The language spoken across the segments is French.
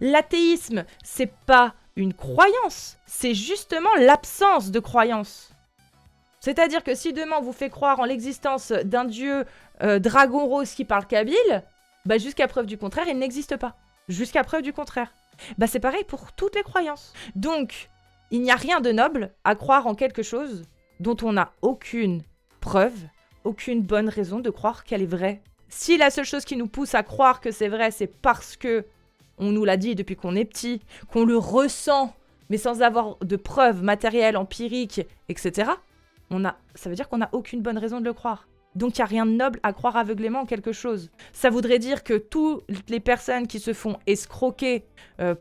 L'athéisme, c'est pas une croyance, c'est justement l'absence de croyance. C'est-à-dire que si demain on vous fait croire en l'existence d'un dieu dragon rose qui parle kabyle, bah jusqu'à preuve du contraire, il n'existe pas. Jusqu'à preuve du contraire. Bah c'est pareil pour toutes les croyances. Donc, il n'y a rien de noble à croire en quelque chose dont on n'a aucune preuve, aucune bonne raison de croire qu'elle est vraie. Si la seule chose qui nous pousse à croire que c'est vrai, c'est parce que on nous l'a dit depuis qu'on est petit, qu'on le ressent, mais sans avoir de preuves matérielles, empiriques, etc., ça veut dire qu'on n'a aucune bonne raison de le croire. Donc il n'y a rien de noble à croire aveuglément en quelque chose. Ça voudrait dire que toutes les personnes qui se font escroquer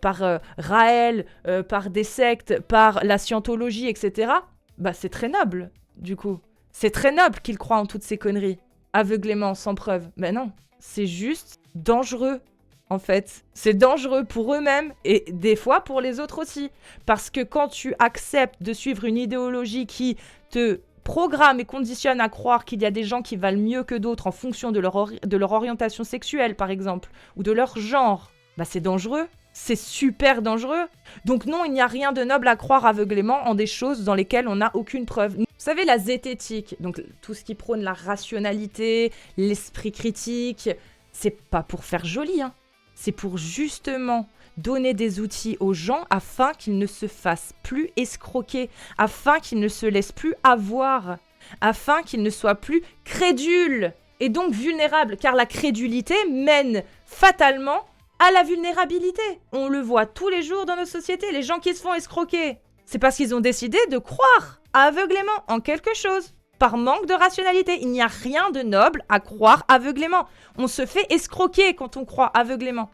par Raël, par des sectes, par la scientologie, etc., bah c'est très noble, du coup. C'est très noble qu'ils croient en toutes ces conneries, aveuglément, sans preuve. Mais non, c'est juste dangereux, en fait. C'est dangereux pour eux-mêmes et des fois pour les autres aussi. Parce que quand tu acceptes de suivre une idéologie qui te programme et conditionne à croire qu'il y a des gens qui valent mieux que d'autres en fonction de leur orientation sexuelle, par exemple, ou de leur genre, bah c'est dangereux. C'est super dangereux. Donc non, il n'y a rien de noble à croire aveuglément en des choses dans lesquelles on n'a aucune preuve. Vous savez, la zététique, donc tout ce qui prône la rationalité, l'esprit critique, c'est pas pour faire joli, hein. C'est pour justement donner des outils aux gens afin qu'ils ne se fassent plus escroquer, afin qu'ils ne se laissent plus avoir, afin qu'ils ne soient plus crédules et donc vulnérables, car la crédulité mène fatalement à la vulnérabilité. On le voit tous les jours dans nos sociétés, les gens qui se font escroquer. C'est parce qu'ils ont décidé de croire aveuglément en quelque chose, par manque de rationalité. Il n'y a rien de noble à croire aveuglément. On se fait escroquer quand on croit aveuglément.